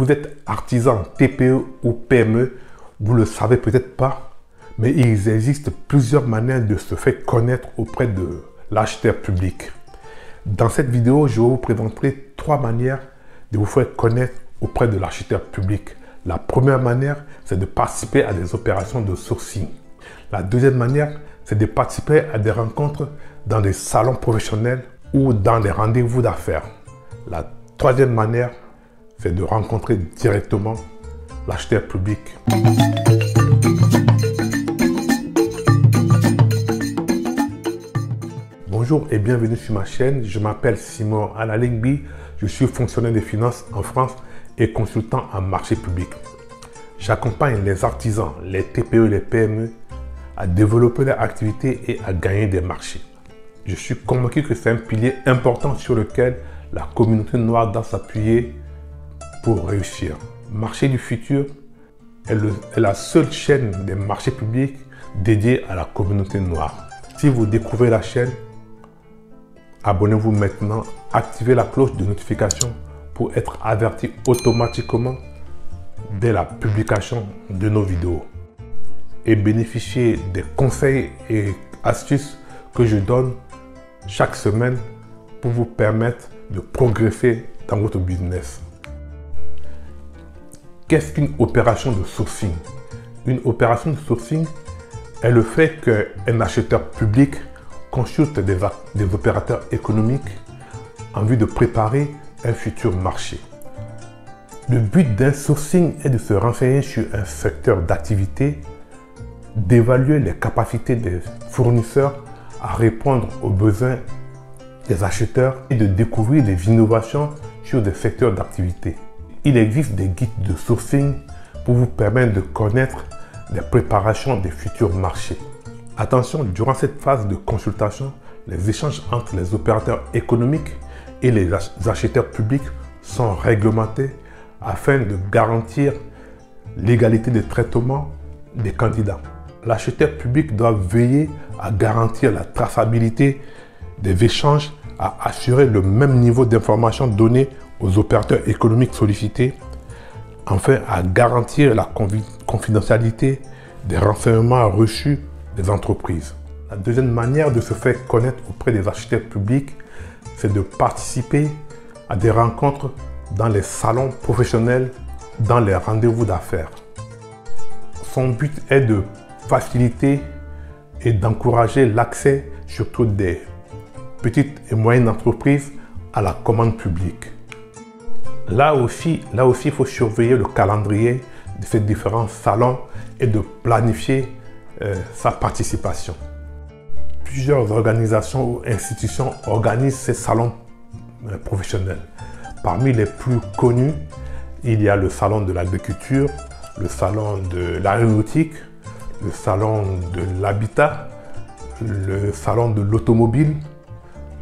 Vous êtes artisan, TPE ou PME, vous ne le savez peut-être pas, mais il existe plusieurs manières de se faire connaître auprès de l'acheteur public. Dans cette vidéo, je vais vous présenter 3 manières de vous faire connaître auprès de l'acheteur public. La première manière, c'est de participer à des opérations de sourcing. La deuxième manière, c'est de participer à des rencontres dans des salons professionnels ou dans des rendez-vous d'affaires. La troisième manière, c'est de rencontrer directement l'acheteur public. Bonjour et bienvenue sur ma chaîne. Je m'appelle Simon Alalingbi. Je suis fonctionnaire des finances en France et consultant en marché public. J'accompagne les artisans, les TPE et les PME à développer leur activité et à gagner des marchés. Je suis convaincu que c'est un pilier important sur lequel la communauté noire doit s'appuyer pour réussir. Marché du futur est la seule chaîne des marchés publics dédiée à la communauté noire. Si vous découvrez la chaîne, abonnez-vous maintenant, activez la cloche de notification pour être averti automatiquement dès la publication de nos vidéos et bénéficier des conseils et astuces que je donne chaque semaine pour vous permettre de progresser dans votre business. Qu'est-ce qu'une opération de sourcing? Une opération de sourcing est le fait qu'un acheteur public consulte des opérateurs économiques en vue de préparer un futur marché. Le but d'un sourcing est de se renseigner sur un secteur d'activité, d'évaluer les capacités des fournisseurs à répondre aux besoins des acheteurs et de découvrir des innovations sur des secteurs d'activité. Il existe des guides de sourcing pour vous permettre de connaître les préparations des futurs marchés. Attention, durant cette phase de consultation, les échanges entre les opérateurs économiques et les acheteurs publics sont réglementés afin de garantir l'égalité de traitement des candidats. L'acheteur public doit veiller à garantir la traçabilité des échanges, à assurer le même niveau d'information donné aux opérateurs économiques sollicités, enfin à garantir la confidentialité des renseignements reçus des entreprises. La deuxième manière de se faire connaître auprès des acheteurs publics, c'est de participer à des rencontres dans les salons professionnels, dans les rendez-vous d'affaires. Son but est de faciliter et d'encourager l'accès, surtout des petites et moyennes entreprises, à la commande publique. Là aussi, il faut surveiller le calendrier de ces différents salons et de planifier sa participation. Plusieurs organisations ou institutions organisent ces salons professionnels. Parmi les plus connus, il y a le salon de l'agriculture, le salon de l'aéronautique, le salon de l'habitat, le salon de l'automobile,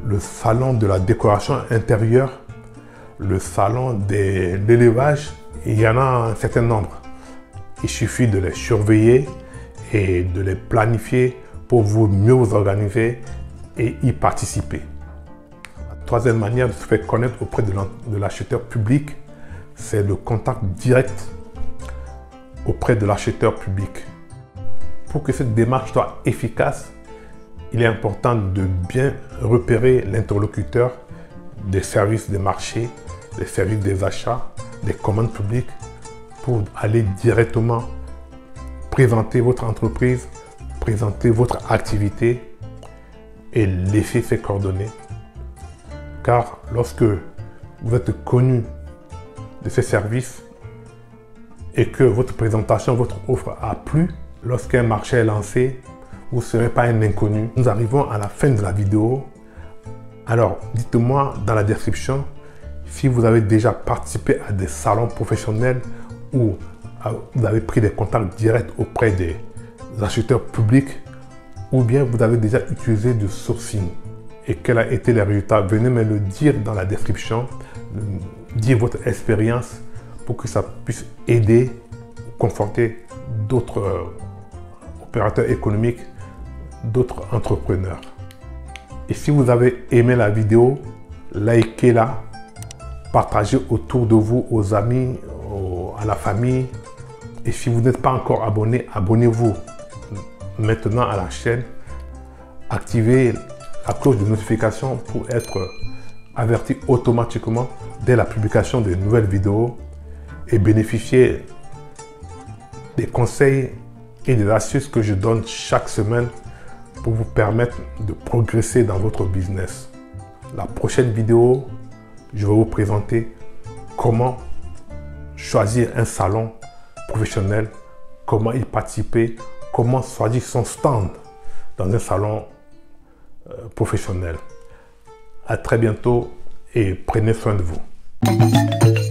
le salon de la décoration intérieure, le salon de l'élevage. Il y en a un certain nombre. Il suffit de les surveiller et de les planifier pour mieux vous organiser et y participer. La troisième manière de se faire connaître auprès de l'acheteur public, c'est le contact direct auprès de l'acheteur public. Pour que cette démarche soit efficace, il est important de bien repérer l'interlocuteur des services des marchés, des services des achats, des commandes publiques, pour aller directement présenter votre entreprise, présenter votre activité et laisser ses coordonnées. Car lorsque vous êtes connu de ces services et que votre présentation, votre offre a plu, lorsqu'un marché est lancé, vous ne serez pas un inconnu. Nous arrivons à la fin de la vidéo. Alors, dites-moi dans la description si vous avez déjà participé à des salons professionnels ou vous avez pris des contacts directs auprès des acheteurs publics ou bien vous avez déjà utilisé du sourcing et quel a été les résultats. Venez me le dire dans la description, dire votre expérience pour que ça puisse aider, conforter d'autres opérateurs économiques, d'autres entrepreneurs. Et si vous avez aimé la vidéo, likez-la, partagez autour de vous, aux amis, à la famille. Et si vous n'êtes pas encore abonné, abonnez-vous maintenant à la chaîne. Activez la cloche de notification pour être averti automatiquement dès la publication de nouvelles vidéos et bénéficier des conseils et des astuces que je donne chaque semaine pour vous permettre de progresser dans votre business. La prochaine vidéo, je vais vous présenter comment choisir un salon professionnel, comment y participer, comment choisir son stand dans un salon professionnel. À très bientôt et prenez soin de vous.